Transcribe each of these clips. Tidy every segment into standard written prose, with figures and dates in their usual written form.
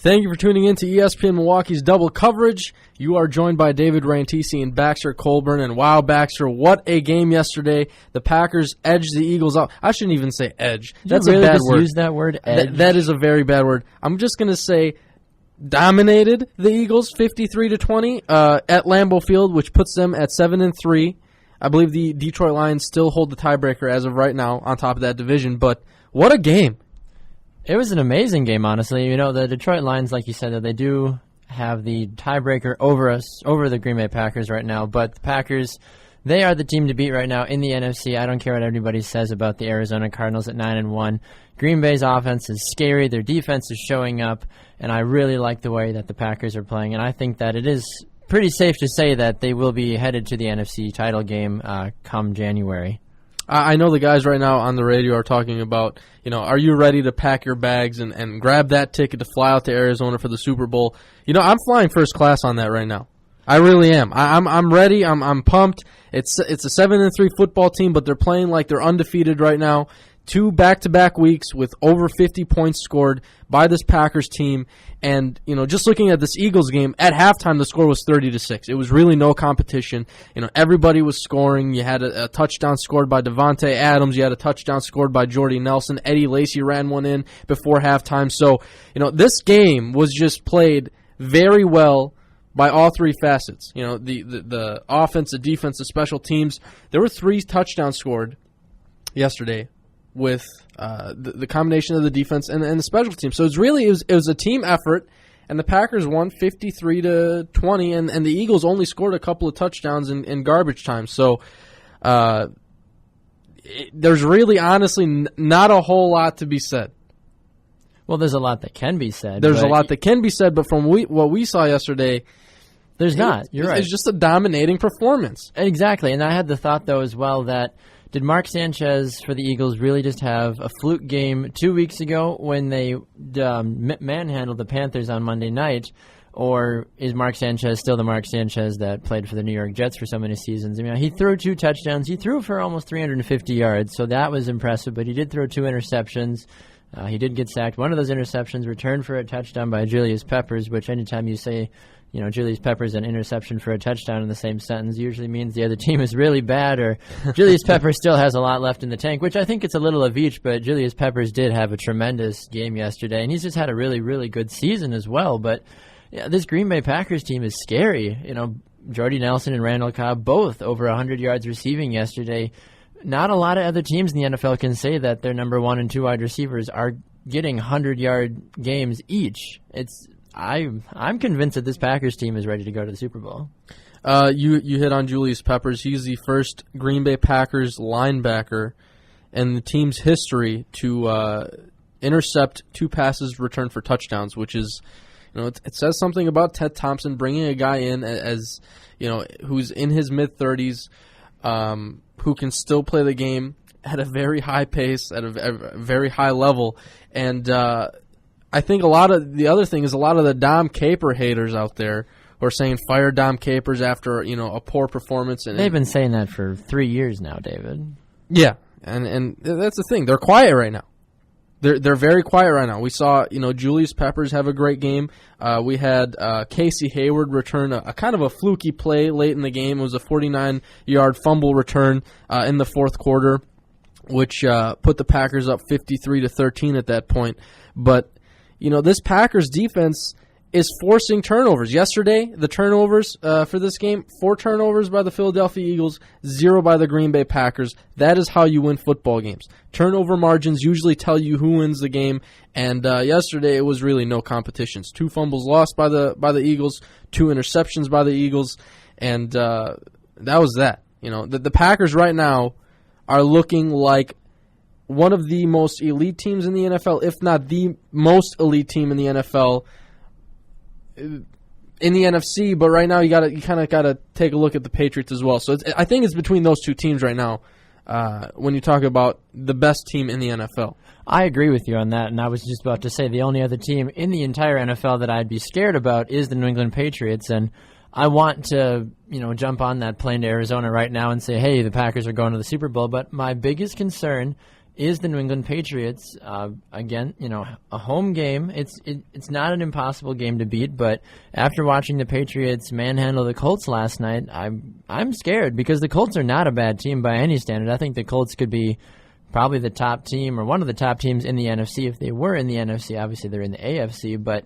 Thank you for tuning in to ESPN Milwaukee's Double Coverage. You are joined by David Rantisi and Baxter Colburn. And wow, Baxter, what a game yesterday. The Packers edged the Eagles out. I shouldn't even say edge. That's really a bad just word. Use that word, edge? That is a very bad word. I'm just going to say dominated the Eagles 53-20 at Lambeau Field, which puts them at 7-3. I believe the Detroit Lions still hold the tiebreaker as of right now on top of that division. But what a game. It was an amazing game, honestly. You know, the Detroit Lions, like you said, that they do have the tiebreaker over the Green Bay Packers right now. But the Packers, they are the team to beat right now in the NFC. I don't care what everybody says about the Arizona Cardinals at 9-1. Green Bay's offense is scary. Their defense is showing up, and I really like the way that the Packers are playing. And I think that it is pretty safe to say that they will be headed to the NFC title game come January. I know the guys right now on the radio are talking about, are you ready to pack your bags and grab that ticket to fly out to Arizona for the Super Bowl? I'm flying first class on that right now. I really am. I'm ready. I'm pumped. It's a 7-3 football team, but they're playing like they're undefeated right now. 2 back-to-back weeks with over 50 points scored by this Packers team. And, just looking at this Eagles game, at halftime the score was 30-6. It was really no competition. Everybody was scoring. You had a touchdown scored by Devontae Adams. You had a touchdown scored by Jordy Nelson. Eddie Lacy ran one in before halftime. So, this game was just played very well by all three facets. The offense, the defense, the special teams. There were 3 touchdowns scored yesterday with the combination of the defense and the special teams. So it was a team effort, and the Packers won 53-20, and the Eagles only scored a couple of touchdowns in garbage time. So there's really, honestly, not a whole lot to be said. Well, there's a lot that can be said. There's a lot that can be said, but from what we saw yesterday, there's not. You're right. It's just a dominating performance. Exactly, and I had the thought, though, as well, that did Mark Sanchez for the Eagles really just have a fluke game 2 weeks ago when they manhandled the Panthers on Monday night, or is Mark Sanchez still the Mark Sanchez that played for the New York Jets for so many seasons? I mean, he threw 2 touchdowns. He threw for almost 350 yards, so that was impressive, but he did throw 2 interceptions. He did get sacked. One of those interceptions returned for a touchdown by Julius Peppers, which anytime you say Julius Peppers an interception for a touchdown in the same sentence usually means the other team is really bad, or Julius Peppers still has a lot left in the tank, which I think it's a little of each, but Julius Peppers did have a tremendous game yesterday, and he's just had a really, really good season as well. But this Green Bay Packers team is scary. Jordy Nelson and Randall Cobb both over 100 yards receiving yesterday. Not a lot of other teams in the NFL can say that their number 1 and 2 wide receivers are getting 100-yard games each. I'm convinced that this Packers team is ready to go to the Super Bowl. You hit on Julius Peppers. He's the first Green Bay Packers linebacker in the team's history to intercept 2 passes returned for touchdowns, which is, it says something about Ted Thompson bringing a guy in as, who's in his mid-30s, who can still play the game at a very high pace, at a very high level, and I think a lot of the Dom Capers haters out there who are saying fire Dom Capers after a poor performance. And they've been saying that for 3 years now, David. Yeah, and that's the thing. They're quiet right now. They're very quiet right now. We saw Julius Peppers have a great game. We had Casey Hayward return a kind of a fluky play late in the game. It was a 49-yard fumble return in the fourth quarter, which put the Packers up 53-13 at that point. But this Packers defense is forcing turnovers. Yesterday, the turnovers for this game, 4 turnovers by the Philadelphia Eagles, 0 by the Green Bay Packers. That is how you win football games. Turnover margins usually tell you who wins the game, and yesterday it was really no competitions. 2 fumbles lost by the Eagles, 2 interceptions by the Eagles, and that was that. The Packers right now are looking like one of the most elite teams in the NFL, if not the most elite team in the NFL, in the NFC. But right now, you kind of got to take a look at the Patriots as well. So I think it's between those 2 teams right now when you talk about the best team in the NFL. I agree with you on that, and I was just about to say the only other team in the entire NFL that I'd be scared about is the New England Patriots, and I want to, jump on that plane to Arizona right now and say, hey, the Packers are going to the Super Bowl, but my biggest concern is the New England Patriots. Again, a home game. It's not an impossible game to beat, but after watching the Patriots manhandle the Colts last night, I'm scared because the Colts are not a bad team by any standard. I think the Colts could be probably the top team or one of the top teams in the NFC if they were in the NFC. Obviously, they're in the AFC, but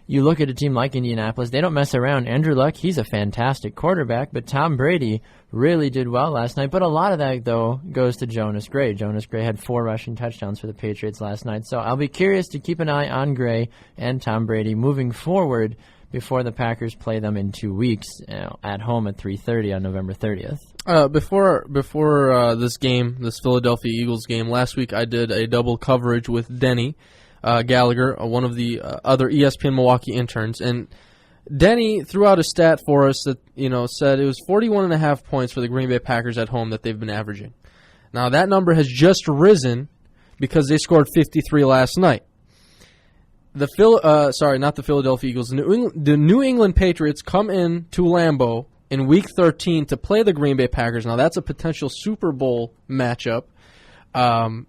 you look at a team like Indianapolis, they don't mess around. Andrew Luck, he's a fantastic quarterback, but Tom Brady really did well last night. But a lot of that, though, goes to Jonas Gray. Jonas Gray had 4 rushing touchdowns for the Patriots last night. So I'll be curious to keep an eye on Gray and Tom Brady moving forward before the Packers play them in 2 weeks at home at 3:30 on November 30th. Before this game, this Philadelphia Eagles game, last week I did a double coverage with Denny Gallagher, one of the other ESPN Milwaukee interns, and Denny threw out a stat for us that said it was 41.5 points for the Green Bay Packers at home that they've been averaging. Now that number has just risen because they scored 53 last night. Not the Philadelphia Eagles. The New England Patriots come in to Lambeau in Week 13 to play the Green Bay Packers. Now that's a potential Super Bowl matchup. The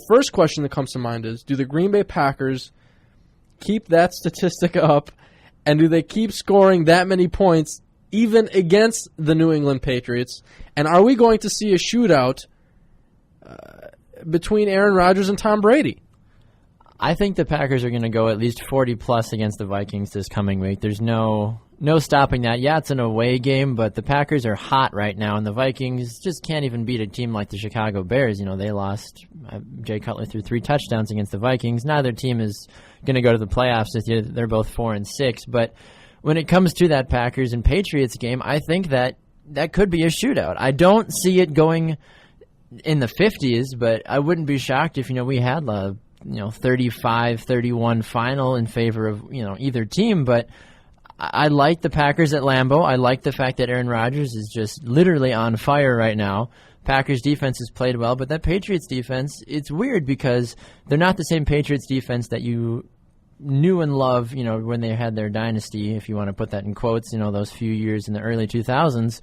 first question that comes to mind is, do the Green Bay Packers keep that statistic up, and do they keep scoring that many points even against the New England Patriots? And are we going to see a shootout between Aaron Rodgers and Tom Brady? I think the Packers are going to go at least 40-plus against the Vikings this coming week. There's no stopping that. Yeah, it's an away game, but the Packers are hot right now, and the Vikings just can't even beat a team like the Chicago Bears. They lost. Jay Cutler threw 3 touchdowns against the Vikings. Neither team is going to go to the playoffs this year. They're both 4-6. But when it comes to that Packers and Patriots game, I think that could be a shootout. I don't see it going in the 50s, but I wouldn't be shocked if we had a 35-31 final in favor of either team. But I like the Packers at Lambeau. I like the fact that Aaron Rodgers is just literally on fire right now. Packers defense has played well, but that Patriots defense, it's weird because they're not the same Patriots defense that you knew and loved, when they had their dynasty, if you want to put that in quotes, those few years in the early 2000s.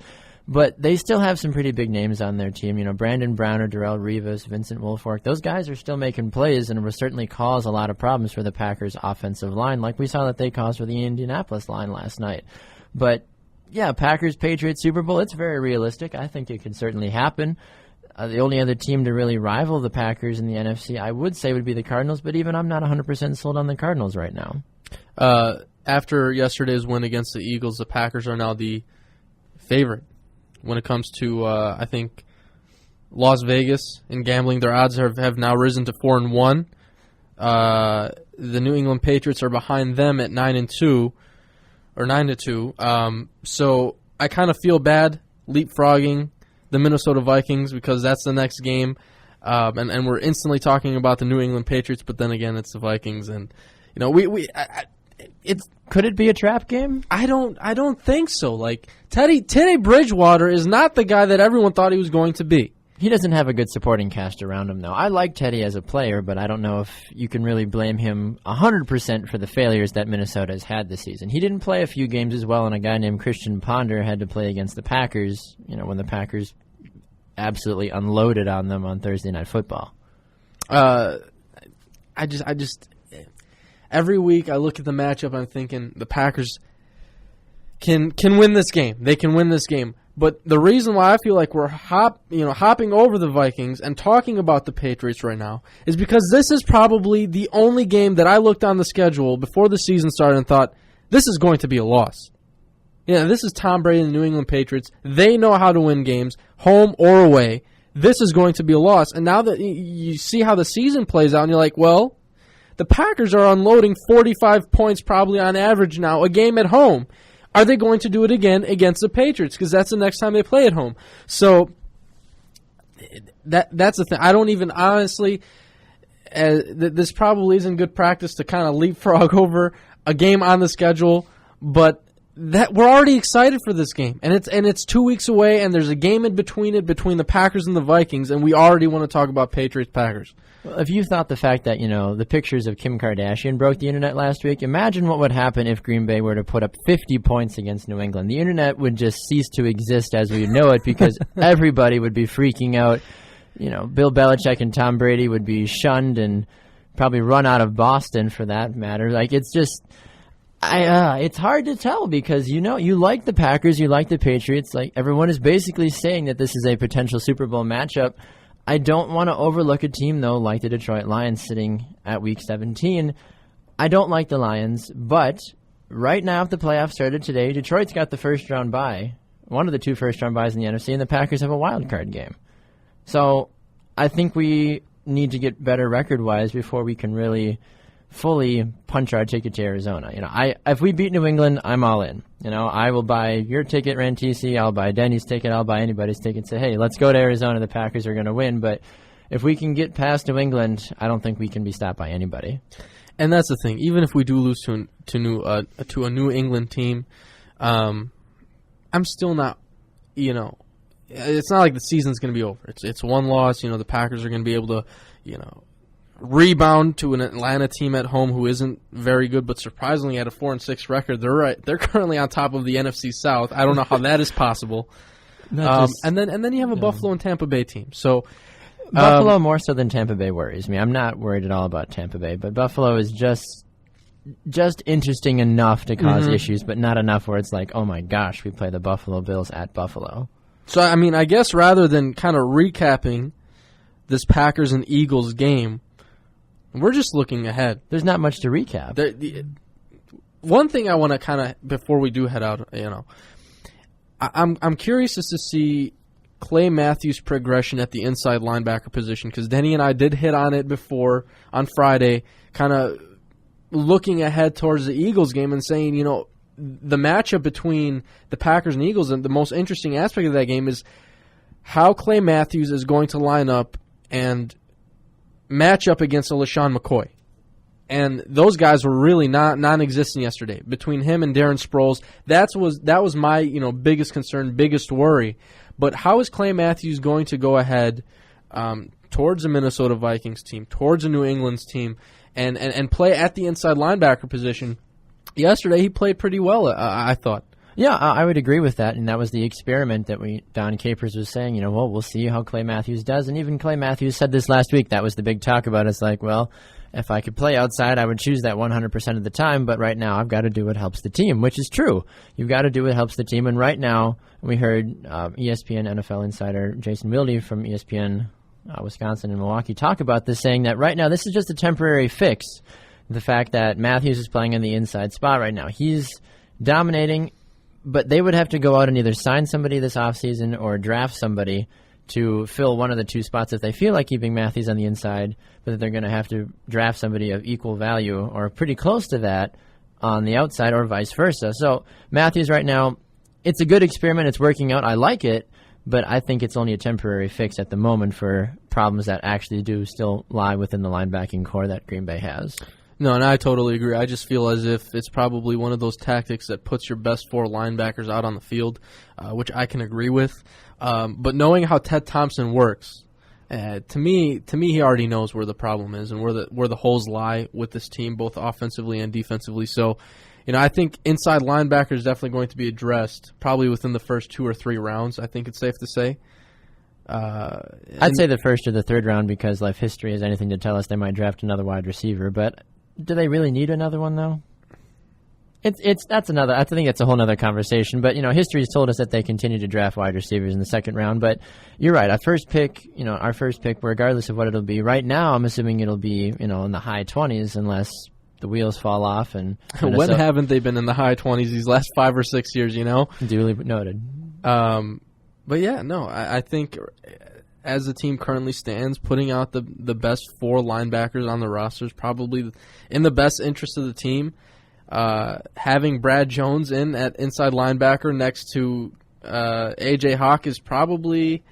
But they still have some pretty big names on their team. Brandon Browner, Darrelle Revis, Vincent Wilfork. Those guys are still making plays and will certainly cause a lot of problems for the Packers' offensive line, like we saw that they caused for the Indianapolis line last night. But, yeah, Packers-Patriots Super Bowl, it's very realistic. I think it could certainly happen. The only other team to really rival the Packers in the NFC, I would say, would be the Cardinals, but even I'm not 100% sold on the Cardinals right now. After yesterday's win against the Eagles, the Packers are now the favorite. When it comes to, I think, Las Vegas in gambling, their odds have now risen to 4-1. The New England Patriots are behind them at 9-2, or 9-2. So I kind of feel bad leapfrogging the Minnesota Vikings because that's the next game, and we're instantly talking about the New England Patriots. But then again, it's the Vikings, and could it be a trap game? I don't think so. Like Teddy Bridgewater is not the guy that everyone thought he was going to be. He doesn't have a good supporting cast around him, though. I like Teddy as a player, but I don't know if you can really blame him 100% for the failures that Minnesota has had this season. He didn't play a few games as well, and a guy named Christian Ponder had to play against the Packers, when the Packers absolutely unloaded on them on Thursday Night Football. Every week I look at the matchup, I'm thinking the Packers can win this game. They can win this game. But the reason why I feel like we're hopping over the Vikings and talking about the Patriots right now is because this is probably the only game that I looked on the schedule before the season started and thought, this is going to be a loss. Yeah, this is Tom Brady and the New England Patriots. They know how to win games, home or away. This is going to be a loss. And now that you see how the season plays out, and you're like, well, the Packers are unloading 45 points probably on average now, a game at home. Are they going to do it again against the Patriots? Because that's the next time they play at home. So that's the thing. I don't even honestly. This probably isn't good practice to kind of leapfrog over a game on the schedule, but that we're already excited for this game, and it's 2 weeks away, and there's a game in between the Packers and the Vikings, and we already want to talk about Patriots-Packers. Well, if you thought the fact that, the pictures of Kim Kardashian broke the internet last week, imagine what would happen if Green Bay were to put up 50 points against New England. The internet would just cease to exist as we know it because everybody would be freaking out. Bill Belichick and Tom Brady would be shunned and probably run out of Boston for that matter. Like, it's just, it's hard to tell because, you like the Packers, you like the Patriots. Like, everyone is basically saying that this is a potential Super Bowl matchup. I don't want to overlook a team, though, like the Detroit Lions sitting at Week 17. I don't like the Lions, but right now, if the playoffs started today, Detroit's got the first-round bye, one of the 2 first-round byes in the NFC, and the Packers have a wild card game. So I think we need to get better record-wise before we can really fully punch our ticket to Arizona. If we beat New England, I'm all in. I will buy your ticket, Rantisi. I'll buy Denny's ticket. I'll buy anybody's ticket. Say, hey, let's go to Arizona. The Packers are going to win. But if we can get past New England, I don't think we can be stopped by anybody. And that's the thing. Even if we do lose to a New England team, I'm still not. It's not like the season's going to be over. It's one loss. The Packers are going to be able to, rebound to an Atlanta team at home who isn't very good, but surprisingly at a 4-6 record. They're currently on top of the NFC South. I don't know how that is possible. And then you have a Buffalo and Tampa Bay team. So Buffalo more so than Tampa Bay worries me. I'm not worried at all about Tampa Bay, but Buffalo is just interesting enough to cause issues, but not enough where it's like, oh my gosh, we play the Buffalo Bills at Buffalo. So I guess rather than kind of recapping this Packers and Eagles game, we're just looking ahead. There's not much to recap. One thing I want to kind of, before we do head out, I'm curious as to see Clay Matthews' progression at the inside linebacker position, because Denny and I did hit on it before on Friday, kind of looking ahead towards the Eagles game and saying, the matchup between the Packers and Eagles, and the most interesting aspect of that game is how Clay Matthews is going to line up and match up against a LaShawn McCoy. And those guys were really non-existent yesterday. Between him and Darren Sproles, that was my biggest concern, biggest worry. But how is Clay Matthews going to go ahead towards the Minnesota Vikings team, towards the New England's team, and play at the inside linebacker position? Yesterday he played pretty well, I thought. Yeah, I would agree with that, and that was the experiment that Don Capers was saying, we'll see how Clay Matthews does, and even Clay Matthews said this last week. That was the big talk about it. It's like, well, if I could play outside, I would choose that 100% of the time, but right now I've got to do what helps the team, which is true. You've got to do what helps the team, and right now we heard ESPN NFL insider Jason Wilde from ESPN Wisconsin and Milwaukee talk about this, saying that right now this is just a temporary fix. The fact that Matthews is playing in the inside spot right now. He's dominating, but they would have to go out and either sign somebody this offseason or draft somebody to fill one of the 2 spots if they feel like keeping Matthews on the inside, but that they're going to have to draft somebody of equal value or pretty close to that on the outside or vice versa. So Matthews right now, it's a good experiment. It's working out. I like it, but I think it's only a temporary fix at the moment for problems that actually do still lie within the linebacking core that Green Bay has. No, and I totally agree. I just feel as if it's probably one of those tactics that puts your best 4 linebackers out on the field, which I can agree with. But knowing how Ted Thompson works, to me, he already knows where the problem is and where the holes lie with this team, both offensively and defensively. So, I think inside linebacker is definitely going to be addressed probably within the first 2 or 3 rounds. I think it's safe to say. I'd say the first or the 3rd round because if history has anything to tell us, they might draft another wide receiver, but. Do they really need another one though? That's another. I think it's a whole other conversation. But history's told us that they continue to draft wide receivers in the 2nd round. But you're right. Our first pick, regardless of what it'll be. Right now, I'm assuming it'll be in the high 20s unless the wheels fall off. And when haven't they been in the high 20s these last 5 or 6 years? Duly noted. But yeah, no, I think. As the team currently stands, putting out the best 4 linebackers on the roster is probably in the best interest of the team. Having Brad Jones in at inside linebacker next to A.J. Hawk is probably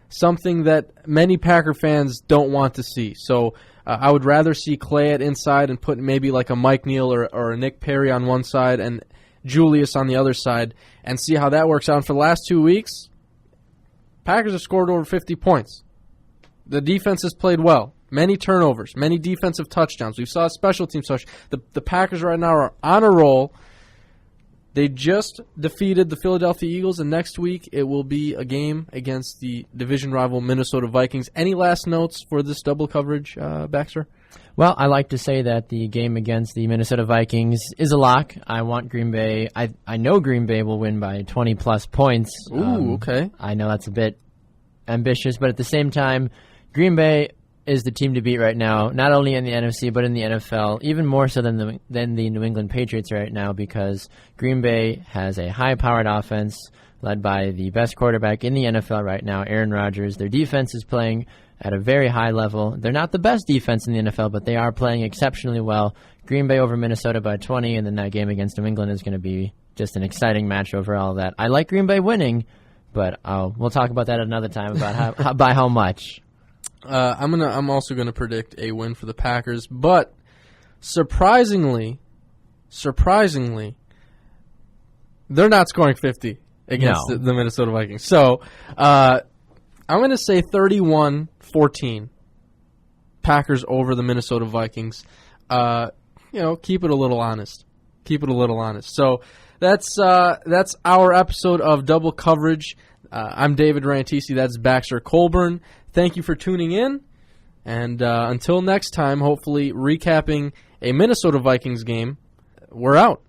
something that many Packer fans don't want to see. So I would rather see Clay at inside and put maybe like a Mike Neal or a Nick Perry on one side and Julius on the other side and see how that works out. And for the last 2 weeks, Packers have scored over 50 points. The defense has played well. Many turnovers, many defensive touchdowns. We saw a special teams touch. The Packers right now are on a roll. They just defeated the Philadelphia Eagles, and next week it will be a game against the division rival Minnesota Vikings. Any last notes for this double coverage, Baxter? Well, I like to say that the game against the Minnesota Vikings is a lock. I want Green Bay. I know Green Bay will win by 20-plus points. Ooh, okay. I know that's a bit ambitious, but at the same time, Green Bay is the team to beat right now, not only in the NFC, but in the NFL, even more so than the New England Patriots right now, because Green Bay has a high-powered offense led by the best quarterback in the NFL right now, Aaron Rodgers. Their defense is playing at a very high level. They're not the best defense in the NFL, but they are playing exceptionally well. Green Bay over Minnesota by 20, and then that game against New England is going to be just an exciting match over all that. I like Green Bay winning, but we'll talk about that another time about by how much. I'm also gonna predict a win for the Packers, but surprisingly, they're not scoring 50 against the Minnesota Vikings. So I'm going to say 31-14. Packers over the Minnesota Vikings. Keep it a little honest. So that's our episode of Double Coverage. I'm David Rantisi. That's Baxter Colburn. Thank you for tuning in. And until next time, hopefully recapping a Minnesota Vikings game, we're out.